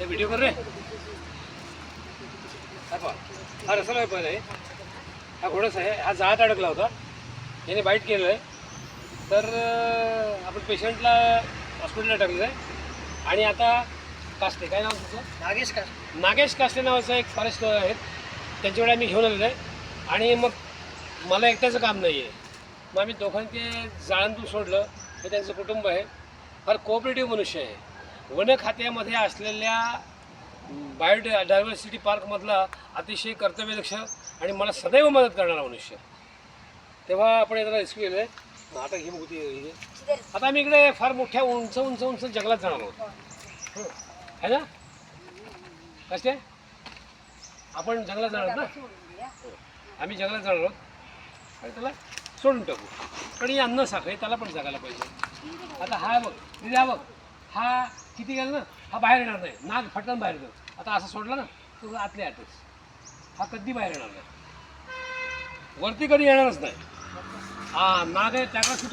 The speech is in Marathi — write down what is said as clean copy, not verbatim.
व्हिडिओ कर रे. हा रसाला आहे पहिले. हा घोडच आहे. हा जाळ्यात अडकला होता, याने बाईट केलं आहे. तर आपण पेशंटला हॉस्पिटलला टाकलेलं आहे. आणि आता कास्टे, काय नाव तुझं? नागेश कास्टे नावाचं एक फॉरेस्ट आहेत, त्यांच्याकडे आम्ही घेऊन आलेलो आहे. आणि मग मला एकट्याचं काम नाही आहे, मग आम्ही दोघांचे जाळंतून सोडलं. हे त्यांचं कुटुंब आहे, फार कोऑपरेटिव्ह मनुष्य आहे. वन खात्यामध्ये असलेल्या बायोडायव्हर्सिटी पार्कमधला अतिशय कर्तव्यदक्ष आणि मला सदैव मदत करणारा मनुष्य. तेव्हा आपण याला रेस्क्यू केलं आहे. आता ही होती. आता आम्ही इकडे फार मोठ्या उंच उंच उंच जंगलात जाणार आहोत, है ना? कसे आपण जंगलात जाणार ना? आम्ही जंगलात जाणार आहोत आणि त्याला सोडून टाकू. पण ही अन्न साखळी त्याला पण जगायला पाहिजे. आता हा बघ, दिदी हा बघ, हा किती गेला ना, हा बाहेर येणार नाही. नाग फटकन बाहेर येतो. आता असं सोडलं ना तो आतल्या आतच, हा कधी बाहेर येणार नाही, वरती कधी येणारच नाही. हा नाग आहे त्याकडे